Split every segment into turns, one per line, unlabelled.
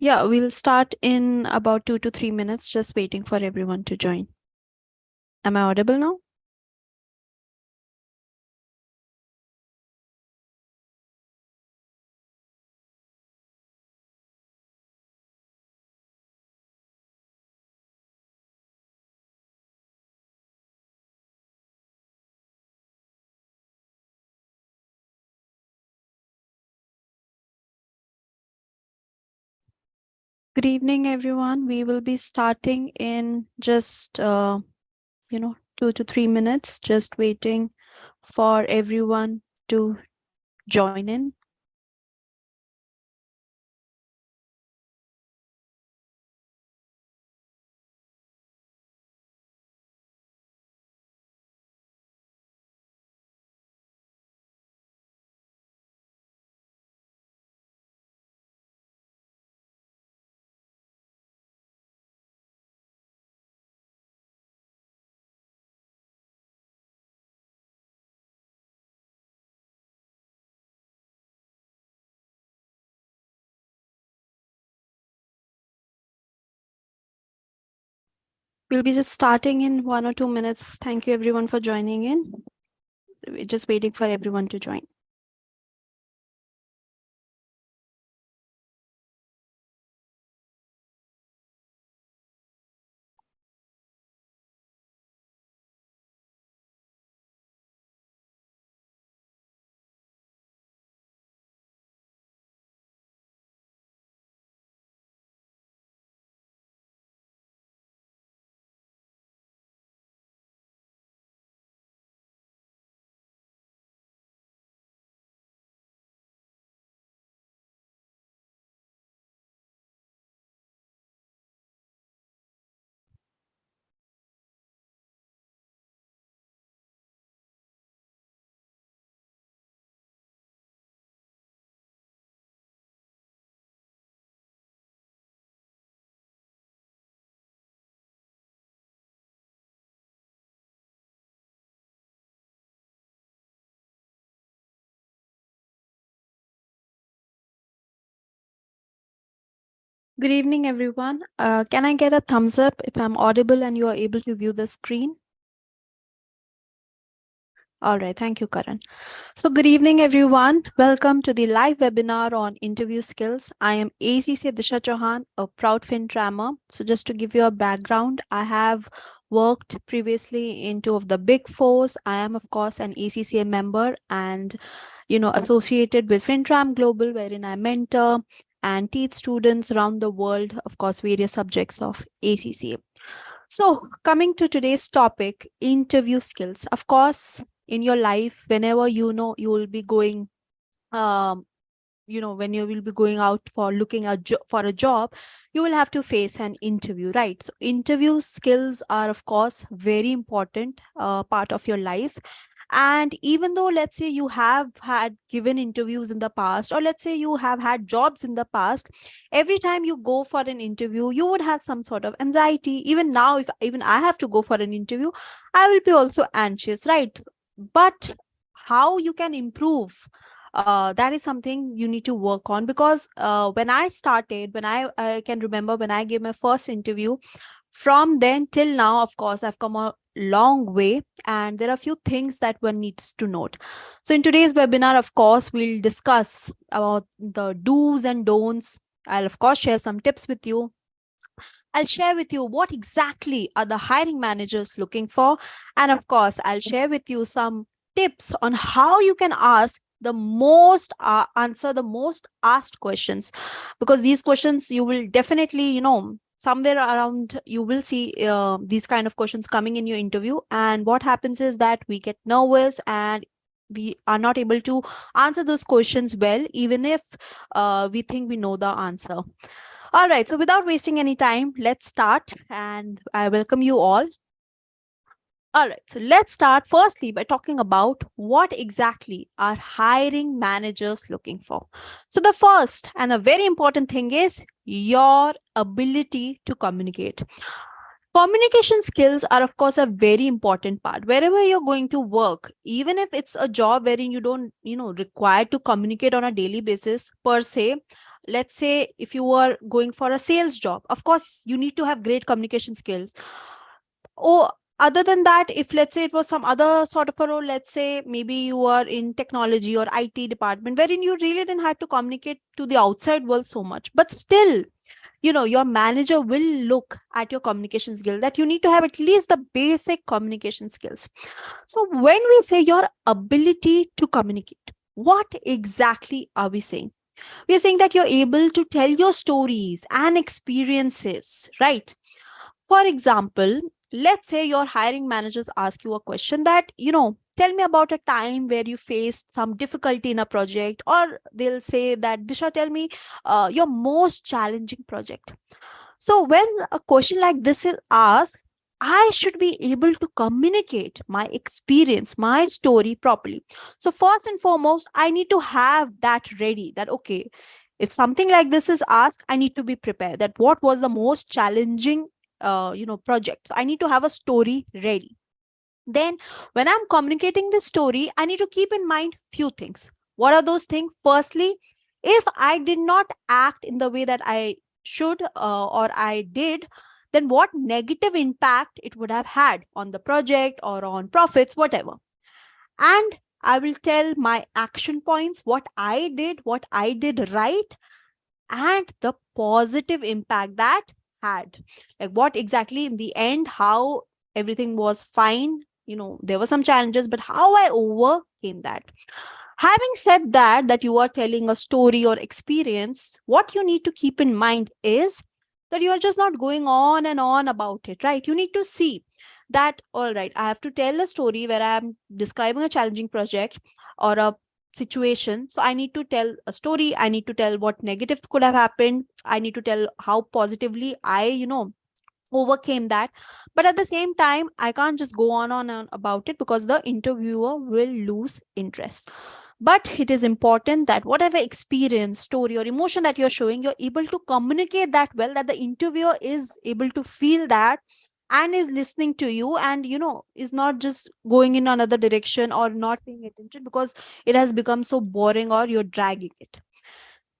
Yeah, we'll start in about 2 to 3 minutes, just waiting for everyone to join. Am I audible now? Good evening, everyone. We will be starting in just 2 to 3 minutes, just waiting for everyone to join in. We'll be just starting in 1 or 2 minutes. Thank you, everyone, for joining in. We're just waiting for everyone to join. Good evening, everyone. Can I get a thumbs up if I'm audible and you are able to view the screen? All right. Thank you, Karan. So good evening, everyone. Welcome to the live webinar on interview skills. I am ACCA Disha Chauhan, a proud FinTrammer. So just to give you a background, I have worked previously in two of the big fours. I am, of course, an ACCA member and, associated with FinTram Global, wherein I mentor and teach students around the world, of course, various subjects of ACCA. So coming to today's topic, interview skills. Of course, in your life, whenever you will be going when you will be going out for looking for a job, you will have to face an interview, right? So interview skills are, of course, very important part of your life. And even though, let's say, you have had given interviews in the past, or let's say you have had jobs in the past, every time you go for an interview, you would have some sort of anxiety. Even now, if even I have to go for an interview, I will be also anxious, right? But how you can improve, that is something you need to work on. Because when I started, I can remember when I gave my first interview, from then till now, of course, I've come a long way, and there are a few things that one needs to note. So in today's webinar, of course, we'll discuss about the do's and don'ts. I'll, of course, share some tips with you. I'll share with you what exactly are the hiring managers looking for. And of course, I'll share with you some tips on how you can answer the most asked questions, because these questions you will definitely, somewhere around you will see these kind of questions coming in your interview. And what happens is that we get nervous and we are not able to answer those questions well, even if we think we know the answer. All right, so without wasting any time, let's start, and I welcome you all. All right, so let's start firstly by talking about what exactly are hiring managers looking for. So the first and a very important thing is your ability to communicate. Communication skills are, of course, a very important part wherever you're going to work. Even if it's a job wherein you don't, require to communicate on a daily basis per se, let's say if you were going for a sales job, of course you need to have great communication skills. Or other than that, if let's say it was some other sort of a role, let's say maybe you are in technology or IT department, wherein you really didn't have to communicate to the outside world so much, but still, your manager will look at your communication skill, that you need to have at least the basic communication skills. So when we say your ability to communicate, what exactly are we saying? We are saying that you're able to tell your stories and experiences, right? For example, let's say your hiring managers ask you a question that, tell me about a time where you faced some difficulty in a project, or they'll say that, Disha, tell me your most challenging project. So when a question like this is asked, I should be able to communicate my experience, my story properly. So first and foremost, I need to have that ready, that, okay, if something like this is asked, I need to be prepared, that what was the most challenging project. So I need to have a story ready. Then when I'm communicating this story, I need to keep in mind few things. What are those things? Firstly, if I did not act in the way that I should, or I did, then what negative impact it would have had on the project or on profits, whatever. And I will tell my action points, what I did right, and the positive impact that had. Like what exactly in the end, how everything was fine. There were some challenges, but how I overcame that. Having said that you are telling a story or experience, what you need to keep in mind is that you are just not going on and on about it, right? You need to see that, all right, I have to tell a story where I am describing a challenging project or a situation. So I need to tell a story. I need to tell what negative could have happened. I need to tell how positively I, overcame that. But at the same time, I can't just go on about it, because the interviewer will lose interest. But it is important that whatever experience, story, or emotion that you're showing, you're able to communicate that well, that the interviewer is able to feel that and is listening to you, and is not just going in another direction or not paying attention because it has become so boring or you're dragging it.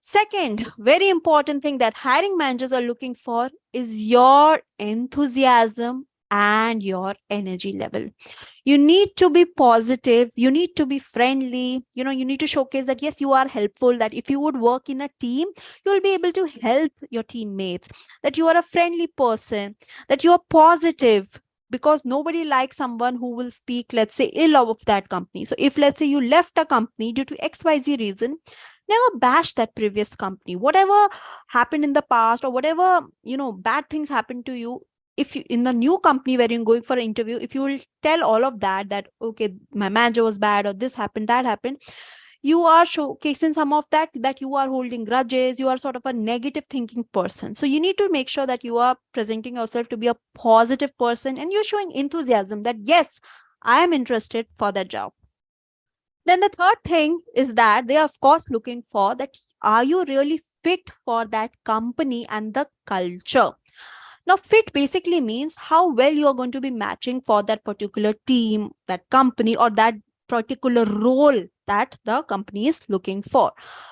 Second, very important thing that hiring managers are looking for is your enthusiasm and your energy level. You need to be positive, you need to be friendly, you need to showcase that yes, you are helpful, that if you would work in a team, you will be able to help your teammates, that you are a friendly person, that you are positive, because nobody likes someone who will speak, let's say, ill of that company. So if let's say you left a company due to XYZ reason, never bash that previous company. Whatever happened in the past, or whatever bad things happened to you, if you in the new company where you're going for an interview, if you will tell all of that okay, my manager was bad, or this happened, that happened, you are showcasing some of that you are holding grudges, you are sort of a negative thinking person. So you need to make sure that you are presenting yourself to be a positive person, and you're showing enthusiasm that yes, I am interested for that job. Then the third thing is that they are, of course, looking for that, are you really fit for that company and the culture? Now, fit basically means how well you are going to be matching for that particular team, that company, or that particular role that the company is looking for.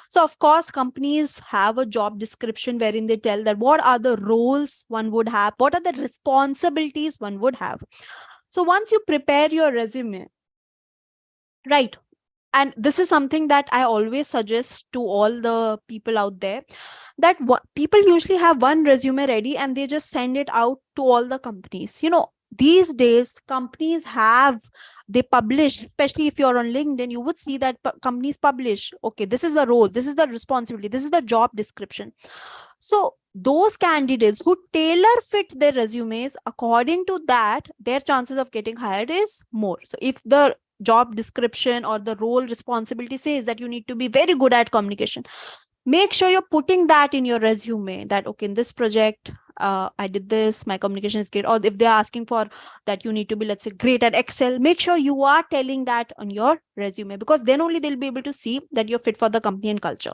So, of course, companies have a job description wherein they tell that what are the roles one would have, what are the responsibilities one would have. So, once you prepare your resume, right, and this is something that I always suggest to all the people out there, that people usually have one resume ready and they just send it out to all the companies. These days companies they publish, especially if you're on LinkedIn, you would see that companies publish, okay, this is the role, this is the responsibility, this is the job description. So those candidates who tailor fit their resumes according to that, their chances of getting hired is more. So if the job description or the role responsibility says that you need to be very good at communication, make sure you're putting that in your resume, that okay, in this project I did this, my communication is great. Or if they're asking for that you need to be, let's say, great at Excel, make sure you are telling that on your resume, because then only they'll be able to see that you're fit for the company and culture.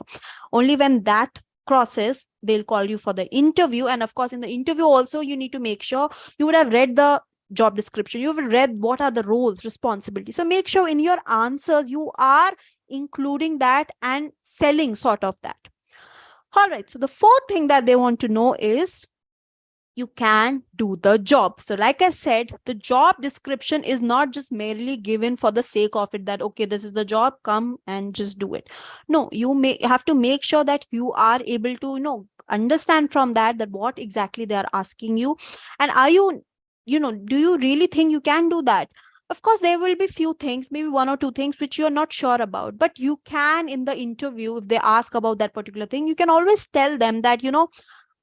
Only when that crosses, they'll call you for the interview. And of course, in the interview also, you need to make sure you would have read the job description, you've read what are the roles, responsibilities. So make sure in your answers you are including that and selling sort of that. All right. So the fourth thing that they want to know is you can do the job. So like I said, the job description is not just merely given for the sake of it, that okay, this is the job, come and just do it. No, you may have to make sure that you are able to, understand from that what exactly they are asking you. And are you, do you really think you can do that? Of course there will be few things, maybe one or two things which you're not sure about, but you can, in the interview, if they ask about that particular thing, you can always tell them that,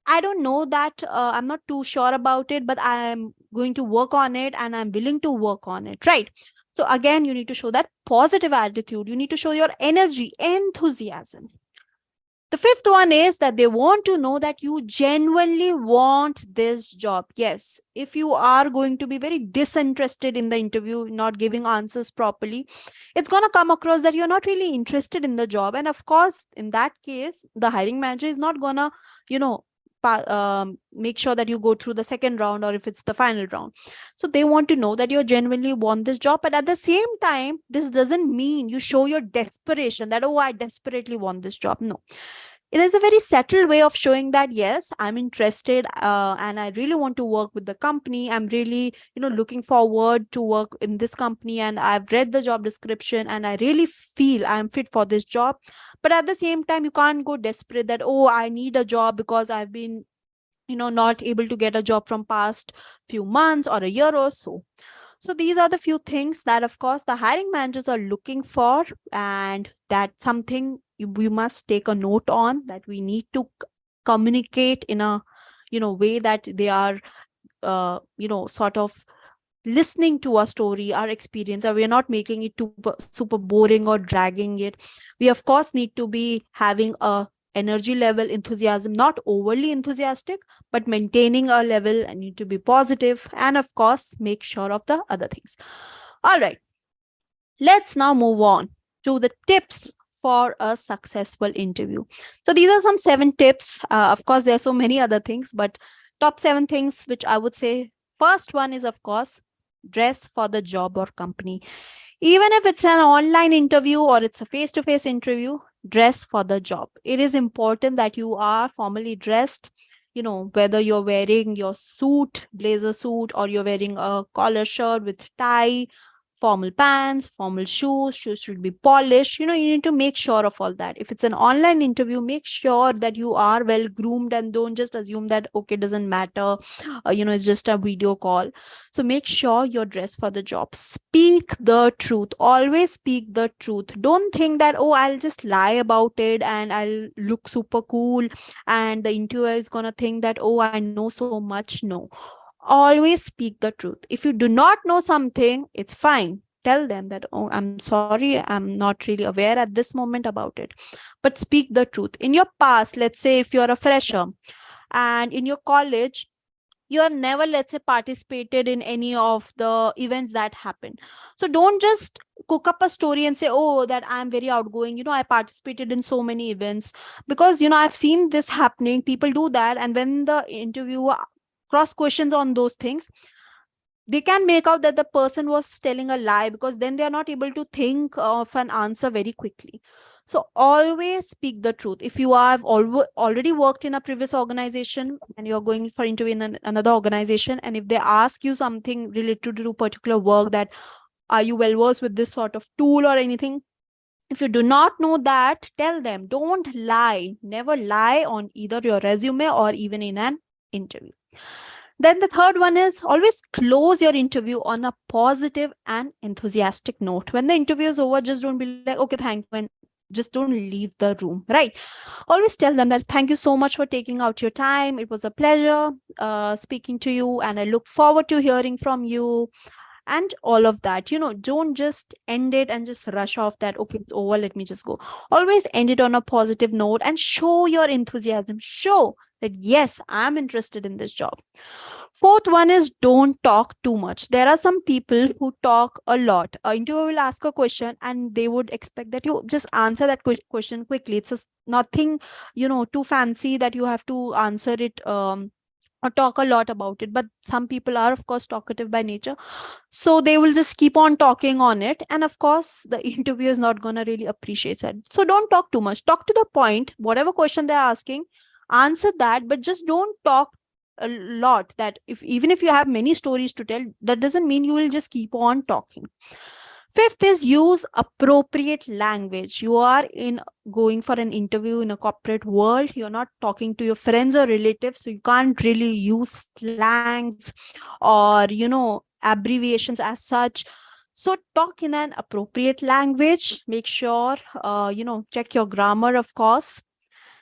I don't know that, I'm not too sure about it, but I'm going to work on it and I'm willing to work on it, right? So again, you need to show that positive attitude. You need to show your energy, enthusiasm. The fifth one is that they want to know that you genuinely want this job. Yes, if you are going to be very disinterested in the interview, not giving answers properly, it's going to come across that you're not really interested in the job. And of course, in that case, the hiring manager is not going to, you know, make sure that you go through the second round, or if it's the final round. So they want to know that you genuinely want this job. But at the same time, this doesn't mean you show your desperation that, oh, I desperately want this job. No, it is a very subtle way of showing that yes, I'm interested, and I really want to work with the company. I'm really, looking forward to work in this company, and I've read the job description and I really feel I'm fit for this job. But at the same time, you can't go desperate that, oh, I need a job because I've been, not able to get a job from past few months or a year or so. So these are the few things that, of course, the hiring managers are looking for, and that's something we must take a note on, that we need to communicate in a, way that they are, sort of listening to our story, our experience, and we're not making it too super boring or dragging it. We, of course, need to be having a energy level, enthusiasm, not overly enthusiastic, but maintaining a level, and need to be positive, and of course make sure of the other things. All right, let's now move on to the tips for a successful interview. So these are some 7 tips. Of course there are so many other things, but top 7 things which I would say. First one is, of course, dress for the job or company. Even if it's an online interview or it's a face-to-face interview, dress for the job. It is important that you are formally dressed, whether you're wearing your suit, blazer suit, or you're wearing a collar shirt with tie, formal pants, formal shoes should be polished. You need to make sure of all that. If it's an online interview, make sure that you are well groomed, and don't just assume that, okay, doesn't matter, it's just a video call. So make sure you're dressed for the job. Speak the truth. Always speak the truth. Don't think that, oh, I'll just lie about it and I'll look super cool and the interviewer is gonna think that, oh, I know so much. No, always speak the truth. If you do not know something, it's fine. Tell them that, oh, I'm sorry, I'm not really aware at this moment about it. But speak the truth. In your past, let's say if you're a fresher and in your college, you have never, let's say, participated in any of the events that happen. So don't just cook up a story and say, oh, that I'm very outgoing, I participated in so many events. Because I've seen this happening. People do that, and when the interviewer cross questions on those things, they can make out that the person was telling a lie, because then they are not able to think of an answer very quickly. So always speak the truth. If you have already worked in a previous organization and you're going for interview in another organization, and if they ask you something related to particular work, that are you well versed with this sort of tool or anything, if you do not know that, tell them. Don't lie. Never lie on either your resume or even in an interview. Then the third one is, always close your interview on a positive and enthusiastic note. When the interview is over, just don't be like, okay, thank you, and just don't leave the room, right? Always tell them that, thank you so much for taking out your time. It was a pleasure speaking to you, and I look forward to hearing from you, and all of that. Don't just end it and just rush off that, okay, it's over, let me just go. Always end it on a positive note and show your enthusiasm. Show that, yes, I'm interested in this job. Fourth one is, don't talk too much. There are some people who talk a lot. An interviewer will ask a question and they would expect that you just answer that question quickly. It's just nothing, too fancy that you have to answer it or talk a lot about it. But some people are, of course, talkative by nature, so they will just keep on talking on it, and of course the interviewer is not going to really appreciate it. So don't talk too much, talk to the point. Whatever question they're asking, answer that, but just don't talk a lot. That if even if you have many stories to tell, that doesn't mean you will just keep on talking. Fifth is use appropriate language. You are in going for an interview in a corporate world. You're not talking to your friends or relatives, so you can't really use slangs or, abbreviations as such. So talk in an appropriate language. Make sure, check your grammar, of course.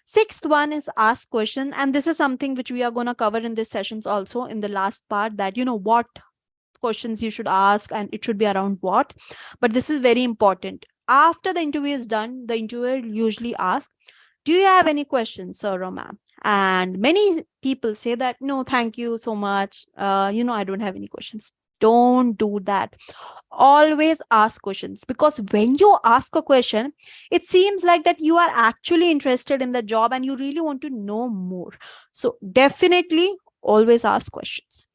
Sixth one is ask question. And this is something which we are going to cover in this sessions also in the last part, that, what questions you should ask, and it should be around what. But this is very important. After the interview is done, the interviewer usually asks, do you have any questions, sir or ma'am? And many people say that, no, thank you so much. I don't have any questions. Don't do that. Always ask questions, because when you ask a question, it seems like that you are actually interested in the job and you really want to know more. So definitely always ask questions.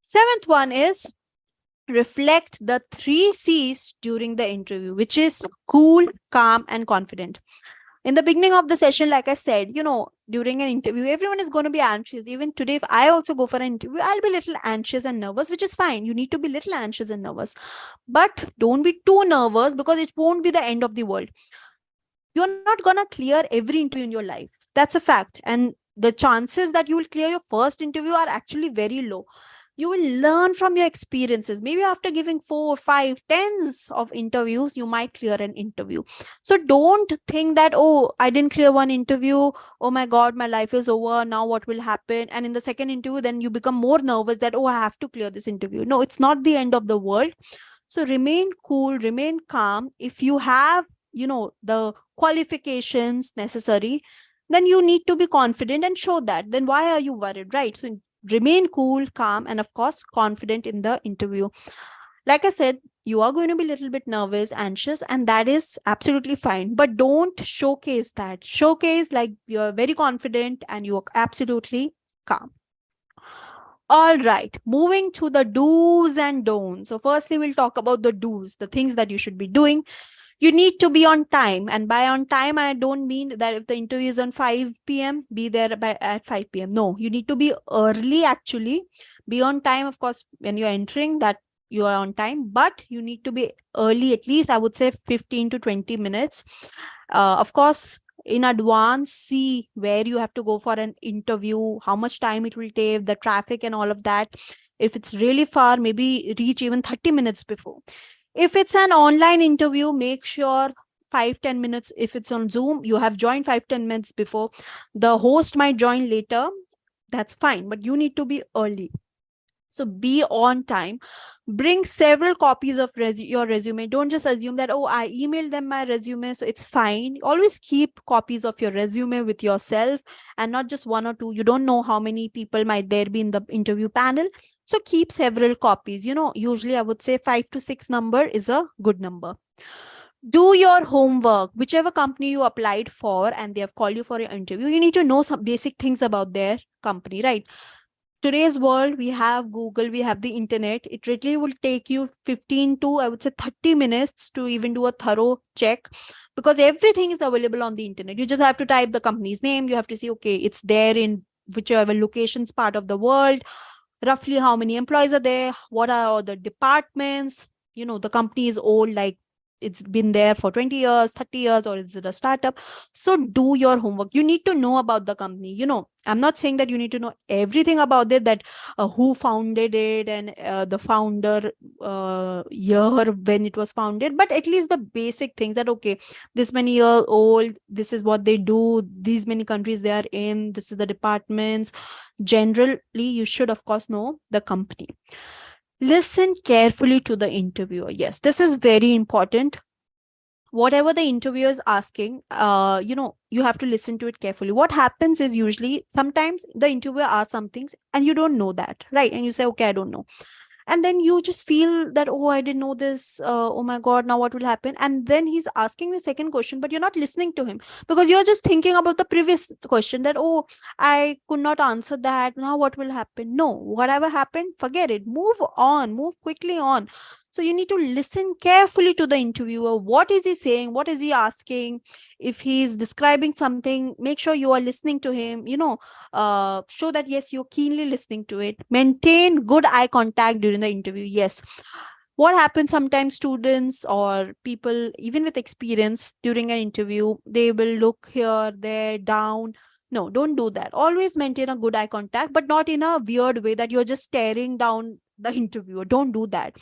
Seventh one is reflect the 3 C's during the interview, which is cool, calm, and confident. In the beginning of the session, like I said, during an interview, everyone is going to be anxious. Even today, if I also go for an interview, I'll be a little anxious and nervous, which is fine. You need to be a little anxious and nervous, but don't be too nervous, because it won't be the end of the world. You're not going to clear every interview in your life. That's a fact. And the chances that you will clear your first interview are actually very low. You will learn from your experiences. Maybe after giving 4, 5, tens of interviews, you might clear an interview. So don't think that, oh, I didn't clear one interview, oh my god, my life is over, now what will happen? And in the second interview, then you become more nervous that, oh, I have to clear this interview. No, it's not the end of the world. So remain cool, remain calm. If you have, the qualifications necessary, then you need to be confident and show that. Then why are you worried, right? So remain cool, calm, and of course, confident in the interview. Like I said, you are going to be a little bit nervous, anxious, and that is absolutely fine. But don't showcase that. Showcase like you're very confident and you're absolutely calm. All right, moving to the do's and don'ts. So firstly, we'll talk about the do's, the things that you should be doing. You need to be on time. And by on time, I don't mean that if the interview is on 5 p.m., be there at 5 p.m. No, you need to be early, actually. Be on time, of course, when you're entering, that you are on time. But you need to be early, at least, I would say 15 to 20 minutes. Of course, in advance, see where you have to go for an interview, how much time it will take, the traffic and all of that. If it's really far, maybe reach even 30 minutes before. If it's an online interview, make sure 5-10 minutes. If it's on Zoom, you have joined 5-10 minutes before. The host might join later. That's fine, but you need to be early. So be on time. Bring several copies of your resume. Don't just assume that, oh, I emailed them my resume, so it's fine. Always keep copies of your resume with yourself, and not just one or two. You don't know how many people might there be in the interview panel. So keep several copies. Usually I would say 5 to 6 number is a good number. Do your homework. Whichever company you applied for and they have called you for your interview, you need to know some basic things about their company, right? Today's world, we have Google, we have the internet. It really will take you 15 to, I would say, 30 minutes to even do a thorough check, because everything is available on the internet. You just have to type the company's name. You have to see, okay, it's there in whichever locations part of the world, roughly how many employees are there, what are all the departments, the company is old, like it's been there for 20 years, 30 years, or is it a startup? So do your homework. You need to know about the company. I'm not saying that you need to know everything about it, that who founded it and the founder year when it was founded, but at least the basic things, that, okay, this many years old, this is what they do, these many countries they are in, this is the departments. Generally, you should, of course, know the company. Listen carefully to the interviewer. Yes, this is very important. Whatever the interviewer is asking, you have to listen to it carefully. What happens is, usually, sometimes the interviewer asks some things and you don't know that, right? And you say, okay, I don't know. and then you just feel that, oh, I didn't know this, oh my god, now what will happen? And then he's asking the second question, but you're not listening to him because you're just thinking about the previous question, that, oh, I could not answer that, now what will happen? No, whatever happened, forget it, move on, move quickly on. So you need to listen carefully to the interviewer. What is he saying? What is he asking? If he's describing something, make sure you are listening to him, show that yes, you're keenly listening to it. Maintain good eye contact during the interview. Yes, what happens sometimes, students or people even with experience, during an interview they will look here, there, down. No, don't do that. Always maintain a good eye contact, but not in a weird way that you're just staring down the interviewer. Don't do that.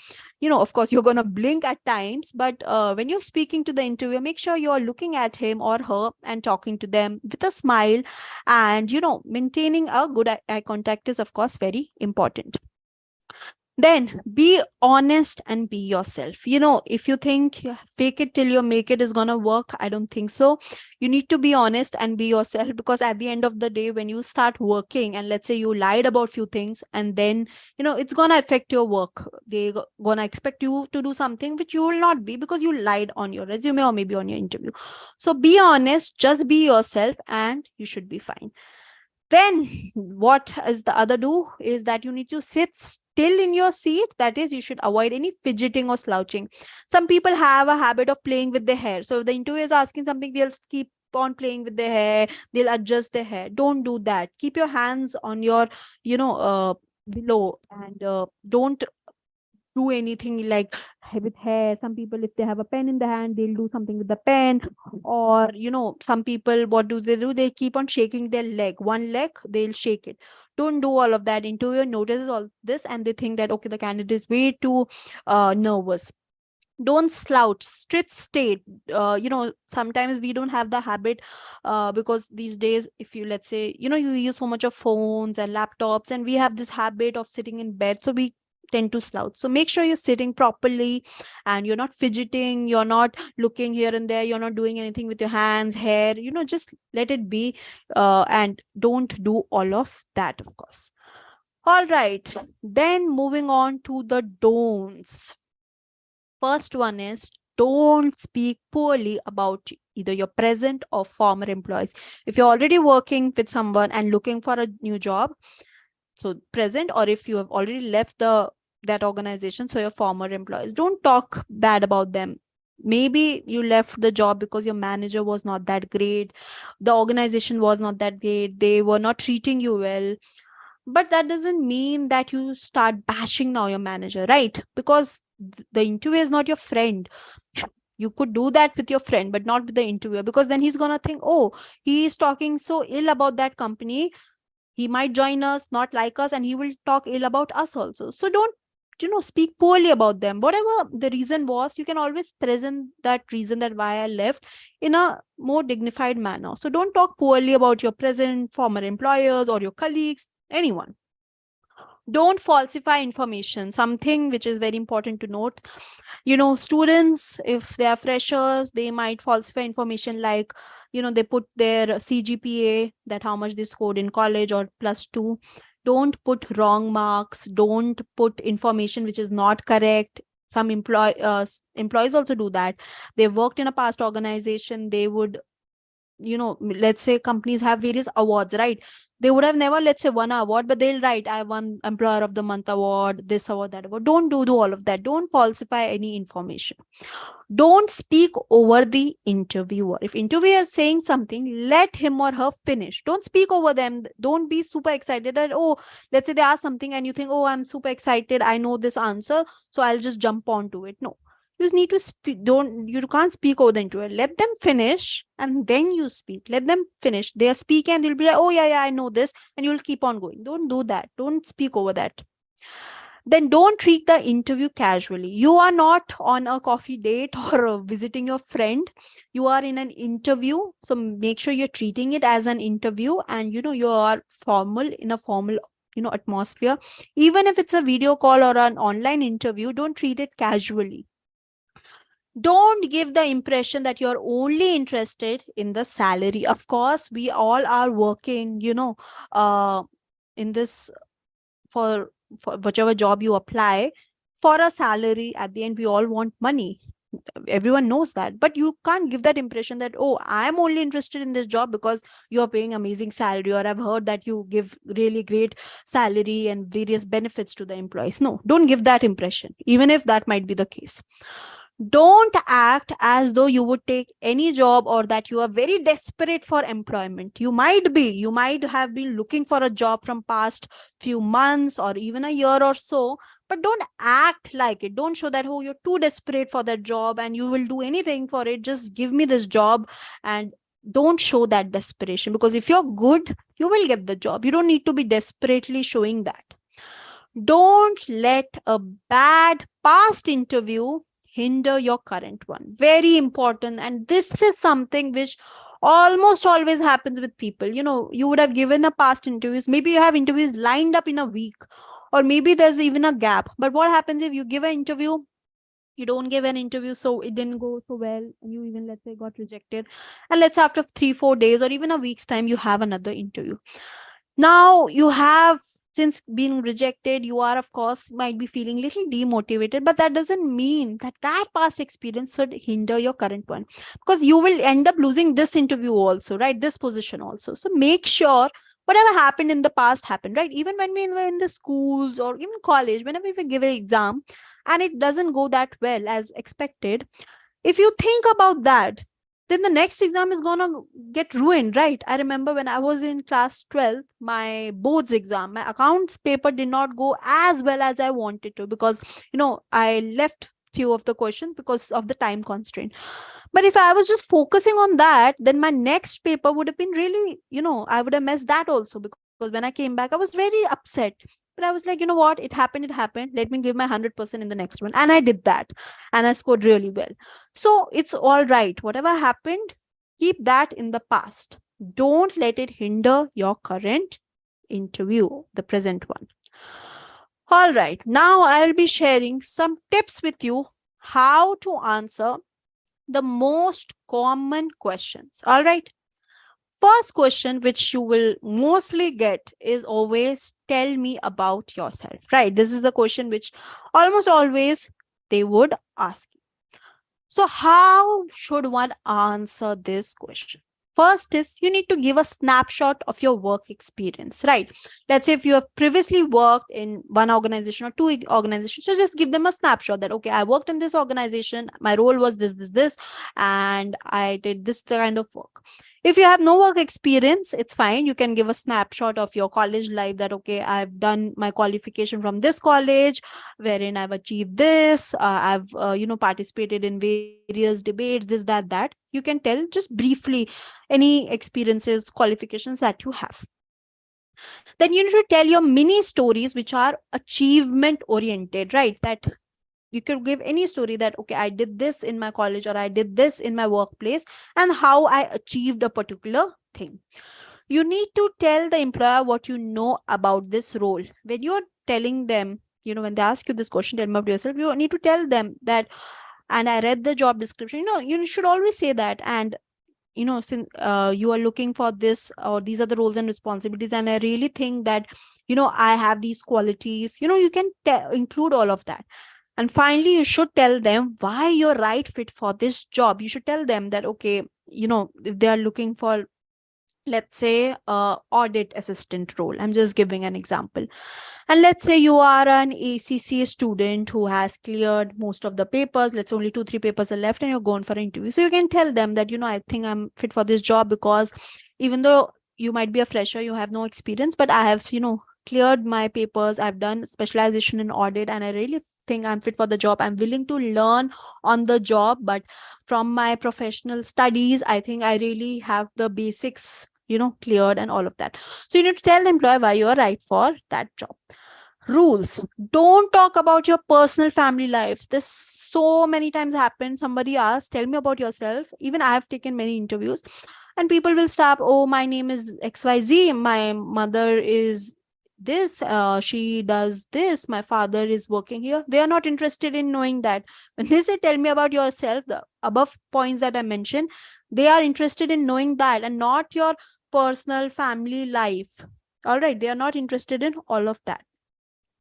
Of course you're going to blink at times, but when you're speaking to the interviewer, make sure you're looking at him or her and talking to them with a smile. And maintaining a good eye contact is of course very important. Then be honest and be yourself. If you think fake it till you make it is going to work, I don't think so. You need to be honest and be yourself, because at the end of the day, when you start working and let's say you lied about few things, and then it's going to affect your work. They're going to expect you to do something which you will not be, because you lied on your resume or maybe on your interview. So be honest, just be yourself, and you should be fine. Then what is the other do is that you need to sit still in your seat. That is, you should avoid any fidgeting or slouching. Some people have a habit of playing with their hair. So if the interviewer is asking something, they'll keep on playing with their hair. They'll adjust their hair. Don't do that. Keep your hands on your, below, and don't do anything like with hair. Some people, if they have a pen in the hand, they'll do something with the pen. Or some people, what do? They keep on shaking their leg. One leg, they'll shake it. Don't do all of that. Interviewer notices all this and they think that, okay, the candidate is way too nervous. Don't slouch, straight state. Sometimes we don't have the habit, because these days, if you, let's say, you use so much of phones and laptops, and we have this habit of sitting in bed, so we tend to slouch. So make sure you're sitting properly and you're not fidgeting, you're not looking here and there, you're not doing anything with your hands, hair, just let it be. And don't do all of that, of course. All right, then moving on to the don'ts. First one is, don't speak poorly about either your present or former employees. If you're already working with someone and looking for a new job, so present, or if you have already left that organization, so your former employees, don't talk bad about them. Maybe you left the job because your manager was not that great, the organization was not that great, they were not treating you well. But that doesn't mean that you start bashing now your manager, right? Because the interviewer is not your friend. You could do that with your friend, but not with the interviewer, because then he's gonna think, oh, he is talking so ill about that company, he might join us, not like us, and he will talk ill about us also. So don't speak poorly about them. Whatever the reason was, you can always present that reason, that why I left, in a more dignified manner. So don't talk poorly about your present, former employers, or your colleagues, anyone. Don't falsify information, something which is very important to note. Students, if they are freshers, they might falsify information, like they put their CGPA, that how much they scored in college or +2. Don't put wrong marks. Don't put information which is not correct. Some employees also do that. They worked in a past organization, they would, let's say companies have various awards, right? They would have never, let's say, won an award, but they'll write, I won Employer of the Month award, this award, that award. Don't do all of that. Don't falsify any information. Don't speak over the interviewer. If interviewer is saying something, let him or her finish. Don't speak over them. Don't be super excited that, oh, let's say they ask something and you think, oh, I'm super excited, I know this answer, so I'll just jump onto it. No, you need to speak. You can't speak over the interviewer. Let them finish and then you speak. Let them finish. They are speaking and they'll be like, oh yeah, I know this, and you'll keep on going. Don't do that. Don't speak over that. Then don't treat the interview casually. You are not on a coffee date or visiting your friend. You are in an interview. So make sure you're treating it as an interview, and you are formal, in a formal atmosphere. Even if it's a video call or an online interview, don't treat it casually. Don't give the impression that you're only interested in the salary. Of course, we all are working, in this for for whichever job you apply for a salary. At the end, we all want money. Everyone knows that, but you can't give that impression that, oh, I'm only interested in this job because you're paying amazing salary, or I've heard that you give really great salary and various benefits to the employees. No, don't give that impression, even if that might be the case. Don't act as though you would take any job, or that you are very desperate for employment. You might have been looking for a job from past few months or even a year or so, but don't act like it. Don't show that, oh, you're too desperate for that job and you will do anything for it. Just give me this job. And don't show that desperation, because if you're good, you will get the job. You don't need to be desperately showing that. Don't let a bad past interview hinder your current one. Very important. And this is something which almost always happens with people. You would have given a past interviews. Maybe you have interviews lined up in a week, or maybe there's even a gap. But what happens if you give an interview, you don't give an interview, so it didn't go so well, and you even, let's say, got rejected, and let's say after 3-4 days or even a week's time, you have another interview. Now you have, since being rejected, you are, of course, might be feeling little demotivated, but that doesn't mean that that past experience should hinder your current one, because you will end up losing this interview also, right? This position also. So make sure whatever happened in the past happened, right? Even when we were in the schools or even college, whenever we give an exam and it doesn't go that well as expected, if you think about that, then the next exam is gonna get ruined, right? I remember when I was in class 12, my boards exam, my accounts paper did not go as well as I wanted to, because I left few of the questions because of the time constraint. But if I was just focusing on that, then my next paper would have been really, I would have messed that also, because when I came back, I was very upset. But I was like, you know what, it happened. Let me give my 100% in the next one. And I did that. And I scored really well. So it's all right. Whatever happened, keep that in the past. Don't let it hinder your current interview, the present one. All right. Now I'll be sharing some tips with you how to answer the most common questions. All right. First question which you will mostly get is always, tell me about yourself, right? This is the question which almost always they would ask you. So how should one answer this question? First is, you need to give a snapshot of your work experience, right? Let's say if you have previously worked in one organization or two organizations, so just give them a snapshot that, okay, I worked in this organization, my role was this, and I did this kind of work. If you have no work experience, it's fine. You can give a snapshot of your college life that, okay, I've done my qualification from this college, wherein I've achieved this. I've, participated in various debates, this, that. You can tell just briefly any experiences, qualifications that you have. Then you need to tell your mini stories, which are achievement oriented, right? That you could give any story that, okay, I did this in my college, or I did this in my workplace, and how I achieved a particular thing. You need to tell the employer what you know about this role. When you're telling them, when they ask you this question, tell me about yourself, you need to tell them that, and I read the job description. You should always say that. And since you are looking for this, or these are the roles and responsibilities, and I really think that I have these qualities, you can include all of that. And finally, you should tell them why you're right fit for this job. You should tell them that, okay, if they are looking for, let's say, audit assistant role, I'm just giving an example, and let's say you are an ACCA student who has cleared most of the papers, let's say only 2-3 papers are left, and you're going for an interview. So you can tell them that, I think I'm fit for this job, because even though you might be a fresher, you have no experience, but I have, cleared my papers, I've done specialization in audit, and I really think I'm fit for the job. I'm willing to learn on the job, but from my professional studies, I think I really have the basics, cleared, and all of that. So you need to tell the employer why you're right for that job. Rules. Don't talk about your personal family life. This so many times happened. Somebody asks, tell me about yourself. Even I have taken many interviews, and people will start, oh, my name is XYZ, my mother is this, she does this, my father is working here. They are not interested in knowing that. When they say, tell me about yourself, the above points that I mentioned, they are interested in knowing that, and not your personal family life. All right, they are not interested in all of that.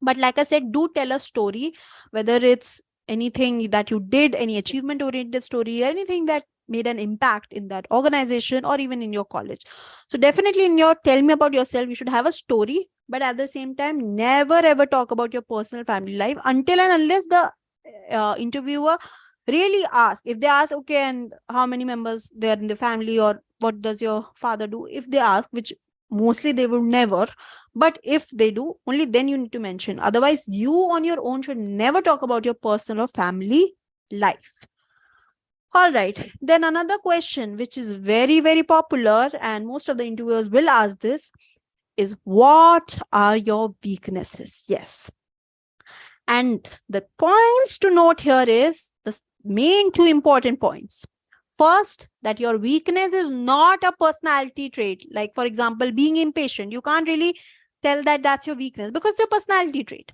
But like I said, do tell a story, whether it's anything that you did, any achievement oriented story, anything that made an impact in that organization or even in your college. So definitely in your tell me about yourself, you should have a story, but at the same time, never ever talk about your personal family life until and unless the interviewer really ask. If they ask, okay, and how many members there in the family, or what does your father do, if they ask, which mostly they will never, but if they do, only then you need to mention. Otherwise, you on your own should never talk about your personal or family life. All right. Then another question, which is very, very popular, and most of the interviewers will ask this, is what are your weaknesses? Yes. And the points to note here is the main two important points. First, that your weakness is not a personality trait. Like, for example, being impatient. You can't really tell that that's your weakness because it's a personality trait.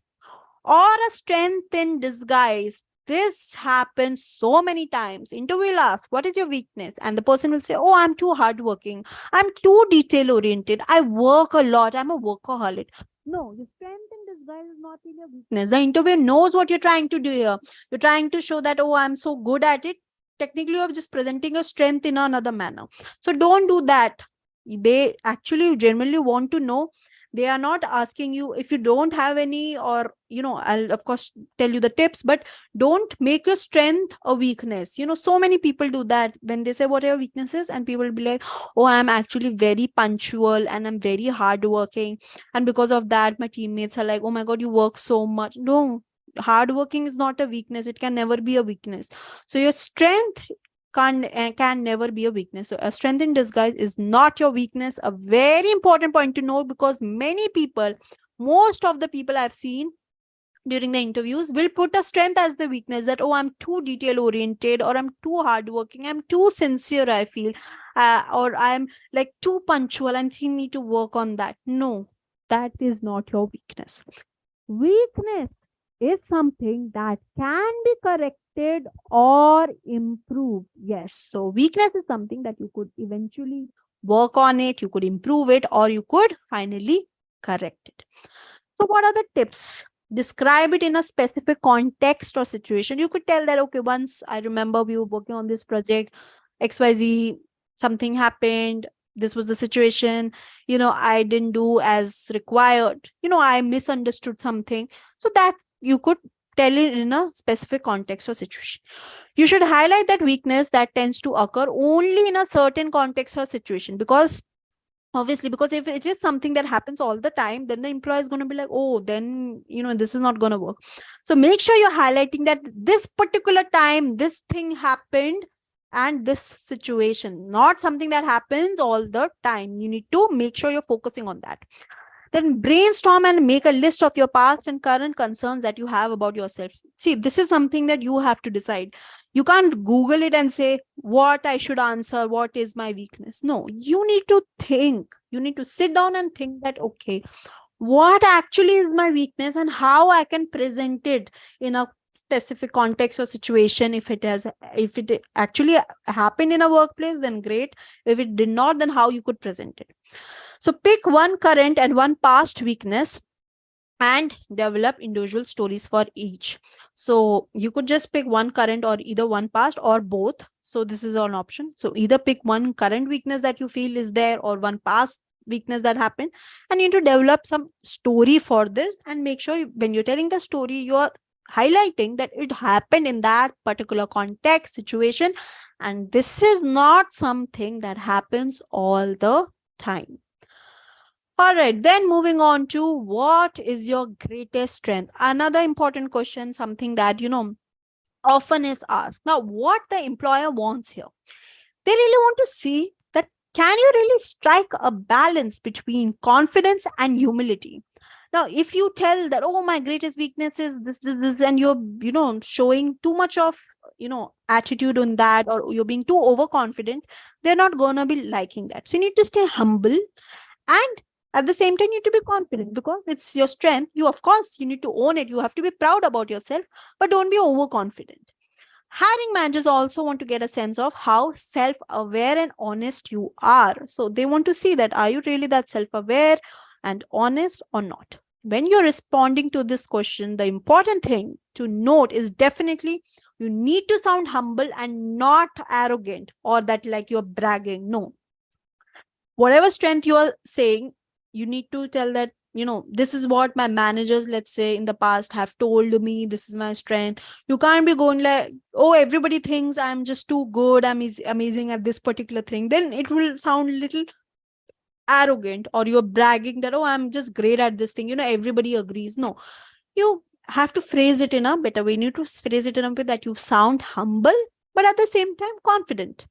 Or a strength in disguise. This happens so many times. Interview will ask, what is your weakness? And the person will say, oh, I'm too hardworking. I'm too detail oriented. I work a lot. I'm a workaholic. No, your strength in disguise is not really a weakness. The interviewer knows what you're trying to do here. You're trying to show that, oh, I'm so good at it. Technically, you're just presenting a strength in another manner. So don't do that. They actually genuinely want to know. They are not asking you if you don't have any, or I'll of course tell you the tips, but don't make your strength a weakness. So many people do that when they say what are your weaknesses, and people will be like, oh, I'm actually very punctual and I'm very hardworking, and because of that my teammates are like, oh my god, you work so much. No, hardworking is not a weakness. It can never be a weakness. So your strength can never be a weakness. So a strength in disguise is not your weakness. A very important point to note, because many people, most of the people I've seen during the interviews, will put a strength as the weakness, that, oh, I'm too detail oriented, or I'm too hardworking, I'm too sincere, I feel, or I'm like too punctual and you need to work on that. No, that is not your weakness. Weakness is something that can be corrected or improved. Yes. So weakness is something that you could eventually work on it, you could improve it, or you could finally correct it. So what are the tips? Describe it in a specific context or situation. You could tell that, okay, once I remember we were working on this project, XYZ, something happened. This was the situation. I didn't do as required. I misunderstood something. So that you could tell it in a specific context or situation. You should highlight that weakness that tends to occur only in a certain context or situation, because obviously, because if it is something that happens all the time, then the employer is going to be like, oh, then this is not going to work. So make sure you're highlighting that this particular time this thing happened, and this situation, not something that happens all the time. You need to make sure you're focusing on that. Then brainstorm and make a list of your past and current concerns that you have about yourself. See, this is something that you have to decide. You can't Google it and say what I should answer, what is my weakness. No, you need to think. You need to sit down and think that, okay, what actually is my weakness and how I can present it in a specific context or situation. If it actually happened in a workplace, then great. If it did not, then how you could present it. So pick one current and one past weakness and develop individual stories for each. So you could just pick one current, or either one past, or both. So this is an option. So either pick one current weakness that you feel is there, or one past weakness that happened, and you need to develop some story for this, and make sure when you're telling the story, you are highlighting that it happened in that particular context, situation, and this is not something that happens all the time. All right, then moving on to what is your greatest strength? Another important question, something that, often is asked. Now, what the employer wants here, they really want to see that can you really strike a balance between confidence and humility? Now, if you tell that, oh, my greatest weakness is this, and you're, showing too much of, attitude on that, or you're being too overconfident, they're not going to be liking that. So you need to stay humble, and at the same time, you need to be confident, because it's your strength. Of course, you need to own it. You have to be proud about yourself, but don't be overconfident. Hiring managers also want to get a sense of how self-aware and honest you are. So they want to see that, are you really that self-aware and honest or not? when you're responding to this question, the important thing to note is definitely you need to sound humble and not arrogant or that like you're bragging. No, whatever strength you are saying, you need to tell that, this is what my managers, let's say, in the past have told me, this is my strength. You can't be going like, oh, everybody thinks I'm just too good, I'm amazing at this particular thing. Then it will sound a little arrogant, or you're bragging that, oh, I'm just great at this thing, everybody agrees. No, you have to phrase it in a better way. You need to phrase it in a way that you sound humble, but at the same time confident.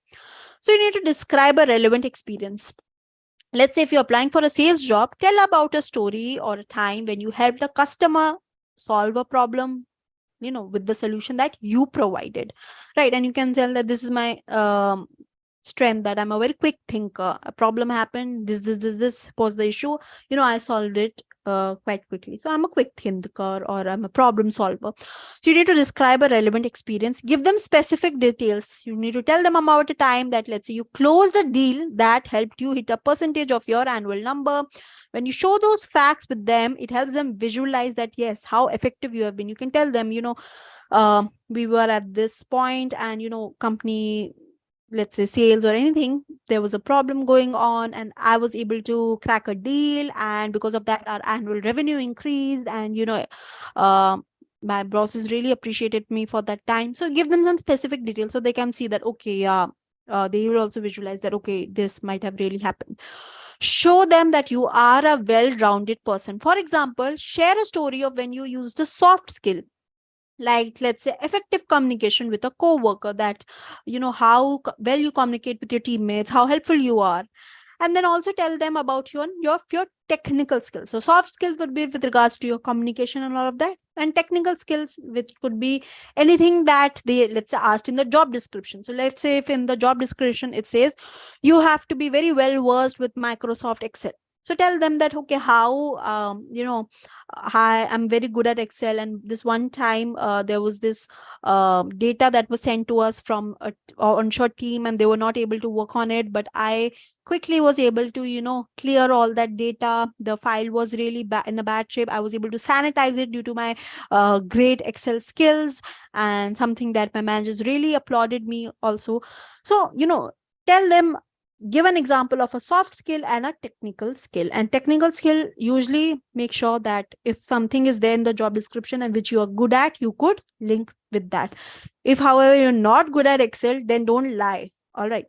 So you need to describe a relevant experience. Let's say if you're applying for a sales job, tell about a story or a time when you helped a customer solve a problem, with the solution that you provided, right? And you can tell that this is my strength, that I'm a very quick thinker. A problem happened, this was the issue, I solved it quite quickly. So I'm a quick thinker, or I'm a problem solver. So you need to describe a relevant experience, give them specific details. You need to tell them about a time that, let's say, you closed a deal that helped you hit a percentage of your annual number. When you show those facts with them, it helps them visualize that, yes, how effective you have been. You can tell them, we were at this point, and company, let's say sales or anything, there was a problem going on, and I was able to crack a deal, and because of that our annual revenue increased, and uh, my bosses really appreciated me for that time. So give them some specific details so they can see that, okay, yeah, they will also visualize that, okay, this might have really happened. Show them that you are a well-rounded person. For example, share a story of when you used a soft skill, like, let's say, effective communication with a coworker, that how well you communicate with your teammates, how helpful you are. And then also tell them about your technical skills. So soft skills would be with regards to your communication and all of that, and technical skills, which could be anything that they, let's say, asked in the job description. So let's say if in the job description it says you have to be very well versed with Microsoft Excel, so tell them that, okay, how hi, I'm very good at Excel, and this one time there was this data that was sent to us from a onshore team, and they were not able to work on it, but I quickly was able to clear all that data. The file was really in a bad shape. I was able to sanitize it due to my great Excel skills, and something that my managers really applauded me also. So tell them, give an example of a soft skill and a technical skill. And technical skill, usually make sure that if something is there in the job description and which you are good at, you could link with that. If, however, you're not good at Excel, then don't lie. All right.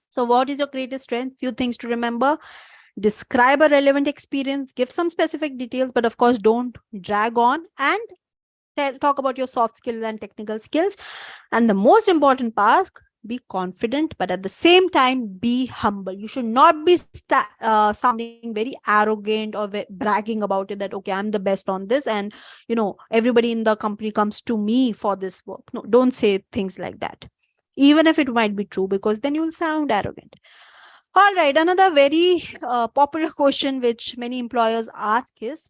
So what is your greatest strength? Few things to remember. Describe a relevant experience, give some specific details, but of course, don't drag on, and talk about your soft skills and technical skills. And the most important part, be confident, but at the same time, be humble. You should not be sounding very arrogant or bragging about it, that, okay, I'm the best on this, and everybody in the company comes to me for this work. No, don't say things like that, even if it might be true, because then you'll sound arrogant. All right, another very popular question which many employers ask is,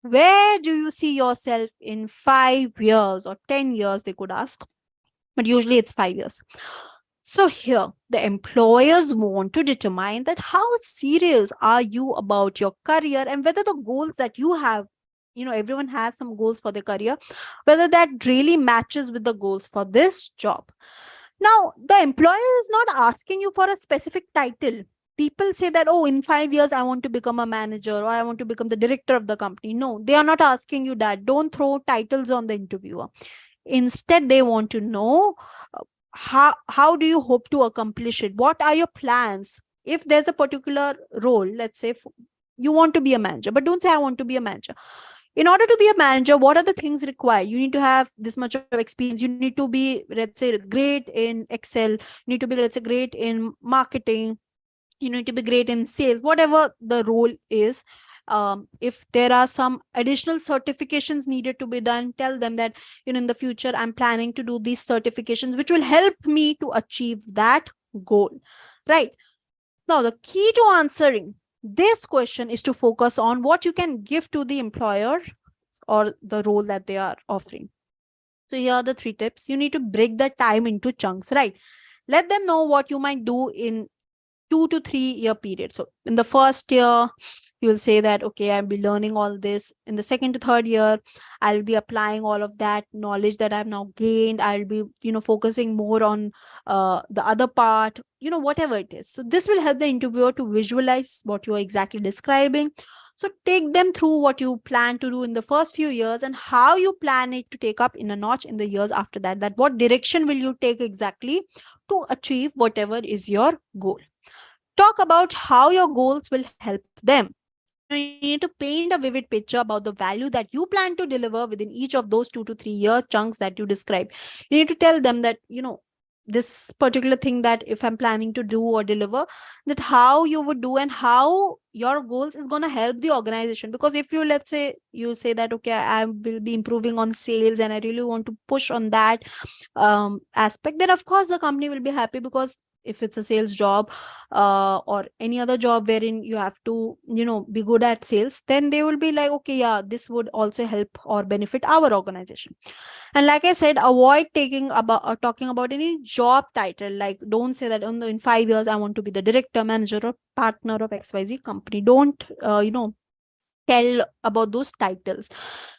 where do you see yourself in 5 years or 10 years, they could ask, but usually it's 5 years. So here, the employers want to determine that how serious are you about your career, and whether the goals that you have, everyone has some goals for their career, whether that really matches with the goals for this job. Now, the employer is not asking you for a specific title. People say that, oh, in 5 years, I want to become a manager, or I want to become the director of the company. No, they are not asking you that. Don't throw titles on the interviewer. Instead, they want to know, how do you hope to accomplish it? What are your plans? If there's a particular role, let's say you want to be a manager, but don't say I want to be a manager. In order to be a manager, what are the things required? You need to have this much of experience. You need to be, let's say, great in Excel. You need to be, let's say, great in marketing. You need to be great in sales, whatever the role is. If there are some additional certifications needed to be done, tell them that, in the future, I'm planning to do these certifications, which will help me to achieve that goal, right? Now, the key to answering this question is to focus on what you can give to the employer or the role that they are offering. So here are the 3 tips. You need to break the time into chunks, right? Let them know what you might do in 2 to 3 year period. So in the first year, You will say that, okay, I'll be learning all this in the second to third year. I'll be applying all of that knowledge that I've now gained. I'll be, focusing more on the other part, whatever it is. So this will help the interviewer to visualize what you are exactly describing. So take them through what you plan to do in the first few years and how you plan it to take up in a notch in the years after that. That what direction will you take exactly to achieve whatever is your goal. Talk about how your goals will help them. You need to paint a vivid picture about the value that you plan to deliver within each of those 2 to 3 year chunks that you describe. You need to tell them that, this particular thing that if I'm planning to do or deliver, that how you would do and how your goals is going to help the organization. Because if you, let's say, you say that, okay, I will be improving on sales and I really want to push on that aspect, then of course the company will be happy, because if it's a sales job or any other job wherein you have to be good at sales, then they will be like, okay, yeah, this would also help or benefit our organization. And like I said, avoid taking about talking about any job title. Like, don't say that in 5 years I want to be the director, manager, or partner of XYZ company. Don't tell about those titles.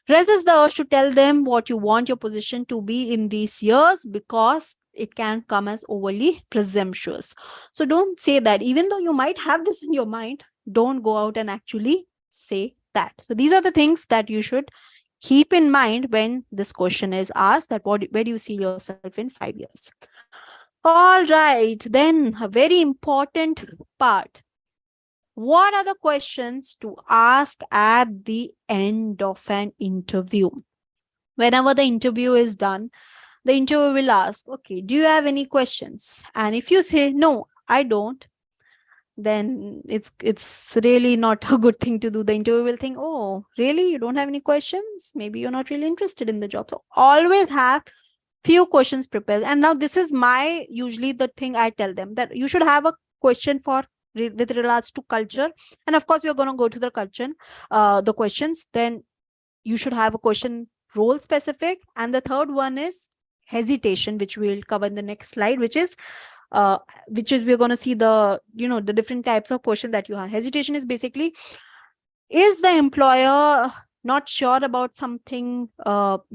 Resist the urge to tell them what you want your position to be in these years, because it can come as overly presumptuous. So don't say that. Even though you might have this in your mind, don't go out and actually say that. So these are the things that you should keep in mind when this question is asked, that where do you see yourself in 5 years? All right, then a very important part. What are the questions to ask at the end of an interview? Whenever the interview is done, the interviewer will ask, okay, do you have any questions? And if you say, no, I don't, then it's really not a good thing to do. The interviewer will think, oh, really? You don't have any questions? Maybe you're not really interested in the job. So always have few questions prepared. And now this is usually the thing I tell them, that you should have a question with regards to culture. And of course, we're going to go to the questions. Then you should have a question role specific. And the third one is hesitation, which we'll cover in the next slide, which is we're going to see the different types of question that you have. Hesitation is basically, is the employer not sure about something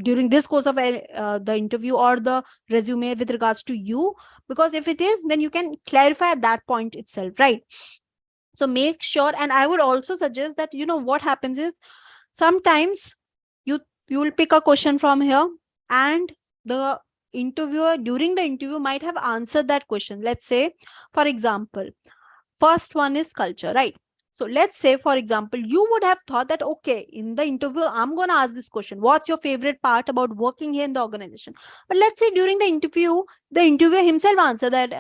during this course of the interview or the resume with regards to you? Because if it is, then you can clarify at that point itself, right? So make sure. And I would also suggest that, what happens is, sometimes you will pick a question from here, and the interviewer during the interview might have answered that question. Let's say, for example, first one is culture, right? So let's say, for example, you would have thought that, okay, in the interview, I'm going to ask this question. What's your favorite part about working here in the organization? But let's say during the interviewer himself answered that,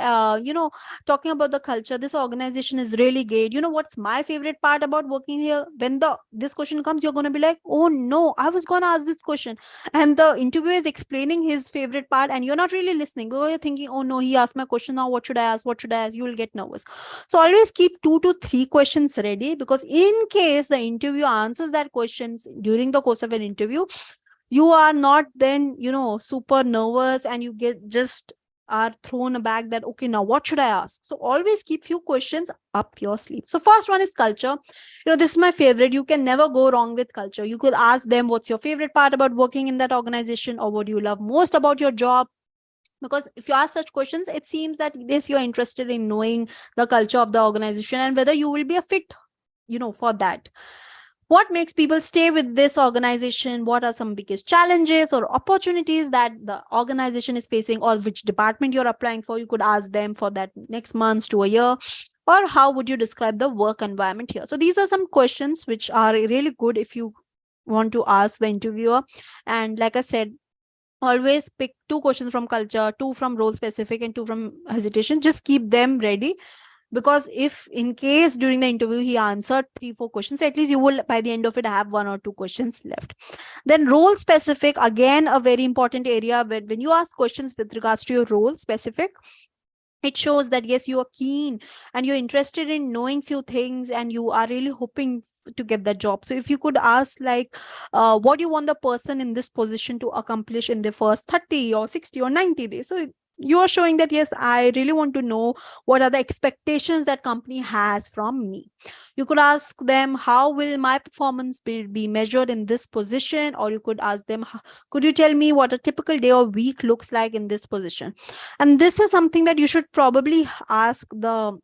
talking about the culture, this organization is really great. What's my favorite part about working here? When this question comes, you're going to be like, oh no, I was going to ask this question. And the interviewer is explaining his favorite part, and you're not really listening, because you're thinking, oh no, he asked my question. Now what should I ask? What should I ask? You will get nervous. So always keep 2 to 3 questions ready, because in case the interviewer answers that questions during the course of an interview, you are not then, super nervous, and you are thrown aback that, okay, now what should I ask? So always keep few questions up your sleeve. So first one is culture. This is my favorite. You can never go wrong with culture. You could ask them, what's your favorite part about working in that organization, or what do you love most about your job? Because if you ask such questions, it seems that yes, you're interested in knowing the culture of the organization and whether you will be a fit, for that. What makes people stay with this organization? What are some biggest challenges or opportunities that the organization is facing, or which department you're applying for? You could ask them for that next month to a year. Or how would you describe the work environment here? So these are some questions which are really good if you want to ask the interviewer. And like I said, always pick 2 questions from culture, 2 from role specific, and 2 from hesitation. Just keep them ready, because if in case during the interview he answered 3-4 questions, at least you will by the end of it have 1 or 2 questions left. Then role specific, again a very important area. When you ask questions with regards to your role specific, it shows that yes, you are keen and you're interested in knowing few things, and you are really hoping to get that job. So if you could ask like, what do you want the person in this position to accomplish in the first 30 or 60 or 90 days? So You are showing that, yes, I really want to know what are the expectations that company has from me. You could ask them, how will my performance be measured in this position? Or you could ask them, could you tell me what a typical day or week looks like in this position? And this is something that you should probably ask the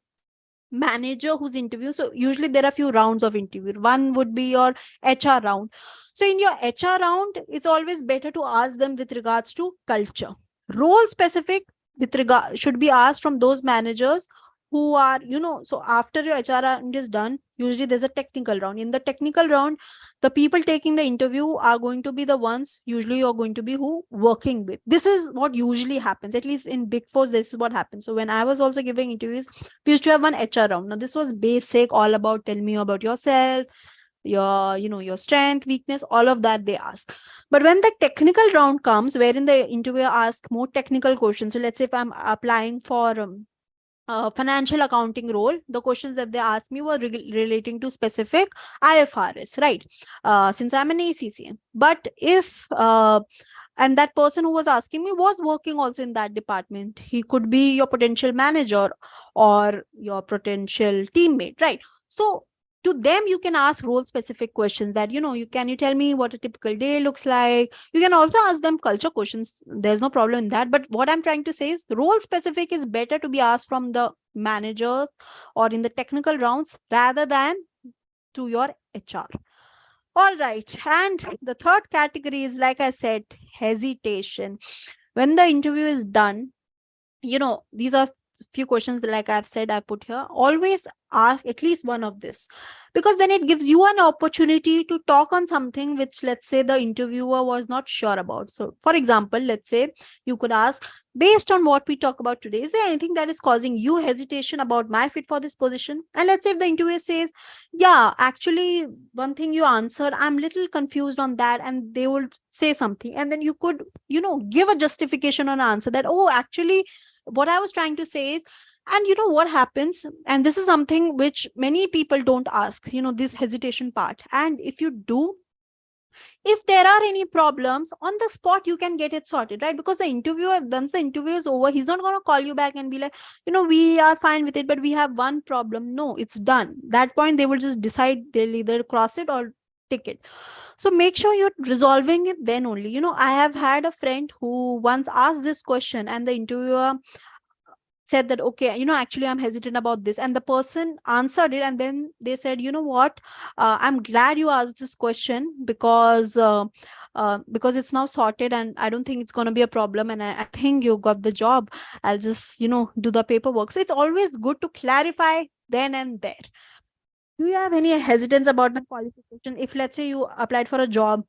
manager who's interviewing. So usually there are few rounds of interview. One would be your HR round. So in your HR round, it's always better to ask them with regards to culture. Role specific with regard should be asked from those managers who are, so after your HR round is done, usually there's a technical round. In the technical round, the people taking the interview are going to be the ones usually you're going to be who working with. This is what usually happens, at least in big fours. This is what happens. So when I was also giving interviews, we used to have one HR round. Now this was basic, all about tell me about yourself, your your strength, weakness, all of that they ask. But when the technical round comes, wherein the interviewer asks more technical questions, so let's say if I'm applying for financial accounting role, the questions that they asked me were relating to specific IFRS, right? Since I'm an ACCA. But if and that person who was asking me was working also in that department, he could be your potential manager or your potential teammate, right? So to them you can ask role specific questions, that you tell me what a typical day looks like. You can also ask them culture questions, there's no problem in that. But what I'm trying to say is role specific is better to be asked from the managers or in the technical rounds rather than to your HR. All right. And the third category is, like I said, hesitation. When the interview is done, these are few questions that, like I've said, I put here. Always ask at least one of this, because then it gives you an opportunity to talk on something which, let's say, the interviewer was not sure about. So for example, let's say you could ask, based on what we talk about today, is there anything that is causing you hesitation about my fit for this position? And let's say if the interviewer says, yeah, actually one thing you answered, I'm little confused on that, and they will say something, and then you could give a justification on answer that, oh, actually what I was trying to say is, and what happens, and this is something which many people don't ask, this hesitation part. And if you do, if there are any problems on the spot, you can get it sorted, right? Because the interviewer, once the interview is over, he's not going to call you back and be like, we are fine with it, but we have one problem. No, it's done. That point they will just decide, they'll either cross it or tick it. So make sure you're resolving it then only. I have had a friend who once asked this question, and the interviewer said that, okay, actually I'm hesitant about this, and the person answered it, and then they said, what, I'm glad you asked this question, because it's now sorted, and I don't think it's going to be a problem, and I think you got the job. I'll just do the paperwork. So it's always good to clarify then and there. Do you have any hesitance about my qualification? If let's say you applied for a job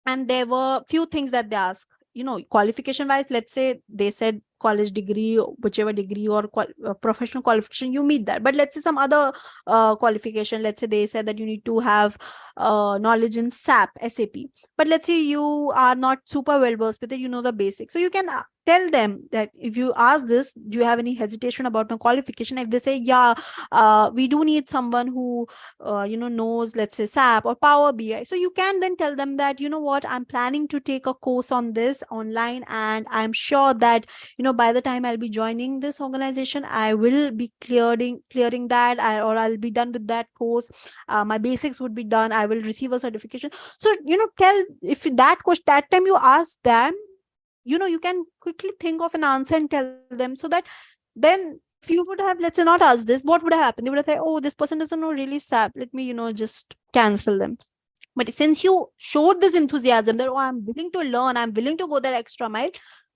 and there were few things that they ask, qualification wise, let's say they said college degree, whichever degree or professional qualification, you meet that. But let's say some other qualification, let's say they said that you need to have knowledge in SAP, but let's say you are not super well versed with it, the basics. So you can tell them that if you ask this, do you have any hesitation about my qualification? If they say, yeah, we do need someone who knows, let's say, SAP or Power BI. So you can then tell them that, what, I'm planning to take a course on this online, and I'm sure that by the time I'll be joining this organization, I will be clearing that, or I'll be done with that course. My basics would be done, I will receive a certification. So tell, if that time you ask them, you can quickly think of an answer and tell them, so that then if you would have, let's say, not asked this, what would have happened? They would have said, oh, this person doesn't know really SAP, let me just cancel them. But since you showed this enthusiasm that, oh, I'm willing to learn, I'm willing to go that extra mile,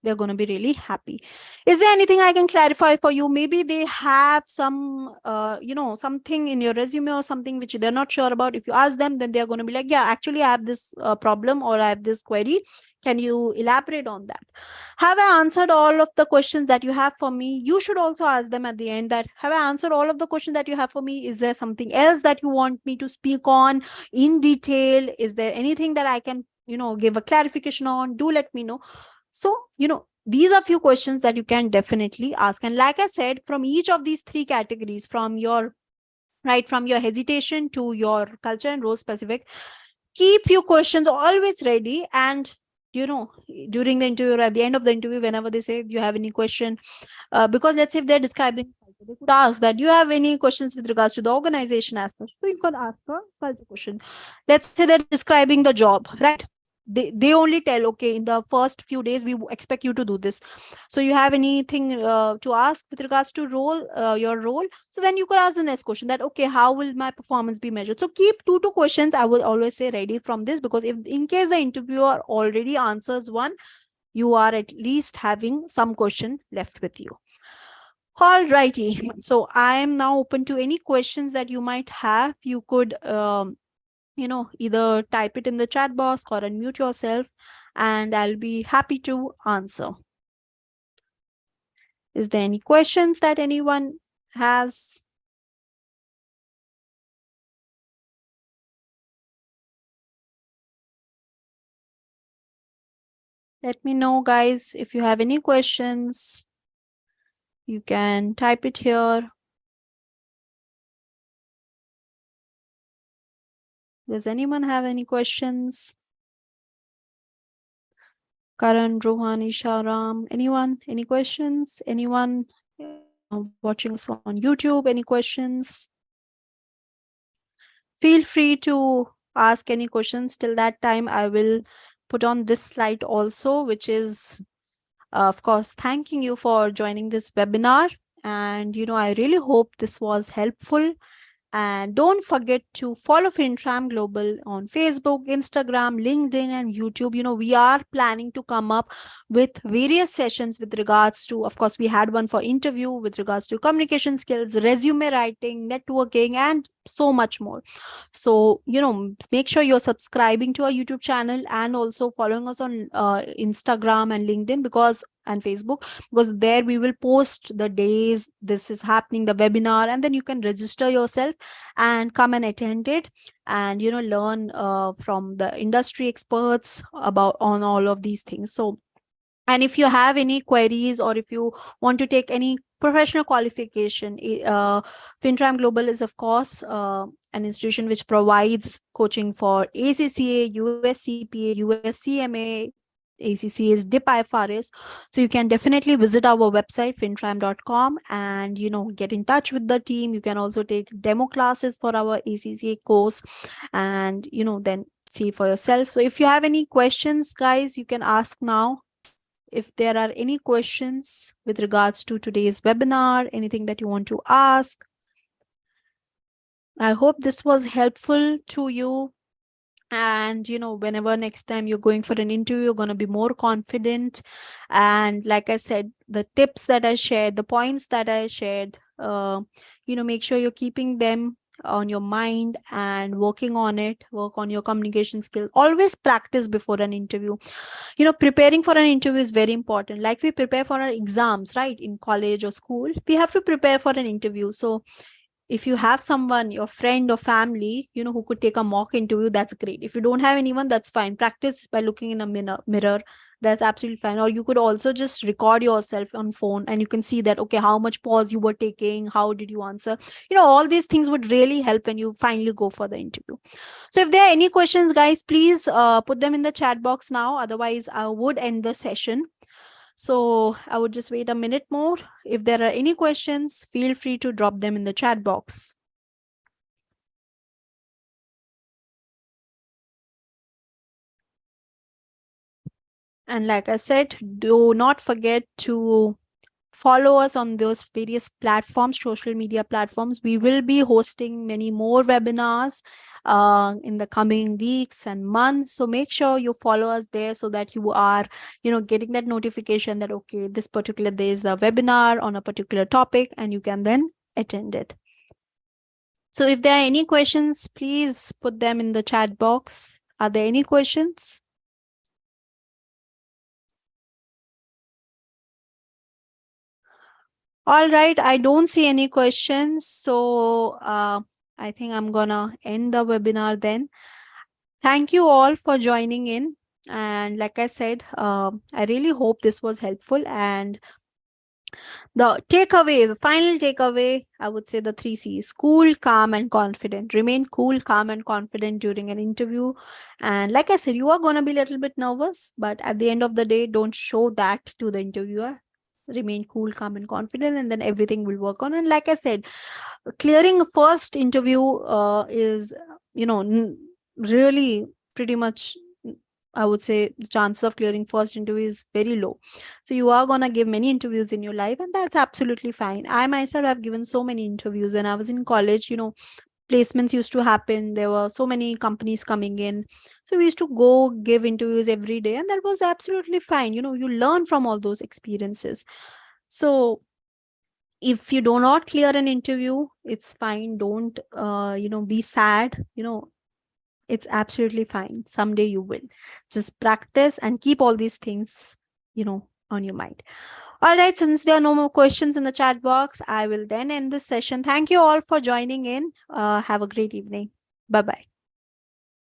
they're going to be really happy. Is there anything I can clarify for you? Maybe they have some, something in your resume or something which they're not sure about. If you ask them, then they're going to be like, yeah, actually I have this problem, or I have this query. Can you elaborate on that? Have I answered all of the questions that you have for me? You should also ask them at the end that, have I answered all of the questions that you have for me? Is there something else that you want me to speak on in detail? Is there anything that I can, give a clarification on? Do let me know. So, these are few questions that you can definitely ask. And like I said, from each of these three categories, from your hesitation to your culture and role specific, keep few questions always ready. And during the interview or at the end of the interview, whenever they say you have any question, because let's say if they're describing culture, they could ask that, do you have any questions with regards to the organization as such? So you could ask a culture question. Let's say they're describing the job, right? They only tell, okay, in the first few days we expect you to do this. So you have anything to ask with regards to your role? So then you could ask the next question, that okay, how will my performance be measured? So keep two questions, I will always say, ready from this, because if in case the interviewer already answers one, you are at least having some question left with you. All righty. So I am now open to any questions that you might have. You could, either type it in the chat box or unmute yourself, and I'll be happy to answer. Is there any questions that anyone has? Let me know, guys, if you have any questions. You can type it here. Does anyone have any questions? Karan, Rohan, Isha, Ram, anyone? Any questions? Anyone watching us on YouTube? Any questions? Feel free to ask any questions. Till that time, I will put on this slide also, which is, of course, thanking you for joining this webinar. And, I really hope this was helpful. And don't forget to follow FinTram Global on Facebook, Instagram, LinkedIn, and YouTube. We are planning to come up with various sessions with regards to, of course, we had one for interview with regards to communication skills, resume writing, networking, and so much more. So, make sure you're subscribing to our YouTube channel and also following us on Instagram and LinkedIn and Facebook, because there we will post the days this is happening, the webinar, and then you can register yourself and come and attend it, and learn from the industry experts about on all of these things. So, and if you have any queries, or if you want to take any professional qualification, FinTram Global is, of course, an institution which provides coaching for ACCA, USCPA, USCMA. ACCA is DIP IFRS. So you can definitely visit our website, fintram.com, and get in touch with the team. You can also take demo classes for our ACCA course, and then see for yourself. So if you have any questions, guys, you can ask now. If there are any questions with regards to today's webinar, anything that you want to ask. I hope this was helpful to you. And whenever next time you're going for an interview, you're going to be more confident. And like I said, the tips that I shared, the points that I shared, make sure you're keeping them on your mind and working on it. Work on your communication skill. Always practice before an interview. Preparing for an interview is very important. Like we prepare for our exams, right? In college or school, we have to prepare for an interview. So if you have someone, your friend or family, who could take a mock interview, that's great. If you don't have anyone, that's fine. Practice by looking in a mirror. That's absolutely fine. Or you could also just record yourself on phone, and you can see that, okay, how much pause you were taking, how did you answer. All these things would really help when you finally go for the interview. So if there are any questions, guys, please put them in the chat box now. Otherwise, I would end the session. So I would just wait a minute more. If there are any questions, feel free to drop them in the chat box. And like I said, do not forget to follow us on those various platforms, social media platforms. We will be hosting many more webinars in the coming weeks and months. So make sure you follow us there, so that you are, getting that notification that, okay, this particular day is the webinar on a particular topic, and you can then attend it. So if there are any questions, please put them in the chat box. Are there any questions? All right, I don't see any questions. So I think I'm gonna end the webinar then. Thank you all for joining in. And like I said, I really hope this was helpful. And The final takeaway, I would say the three C's: cool, calm, and confident. Remain cool, calm, and confident during an interview. And like I said, you are going to be a little bit nervous, but at the end of the day, don't show that to the interviewer. Remain cool, calm, and confident, and then everything will work on. And like I said, clearing a first interview is, really pretty much, I would say the chances of clearing first interview is very low. So you are going to give many interviews in your life, and that's absolutely fine. I myself have given so many interviews when I was in college. Placements used to happen. There were so many companies coming in. So we used to go give interviews every day, and that was absolutely fine. You learn from all those experiences. So if you do not clear an interview, it's fine. Don't be sad. It's absolutely fine. Someday you will. Just practice and keep all these things, on your mind. All right, since there are no more questions in the chat box, I will then end this session. Thank you all for joining in. Have a great evening. Bye bye.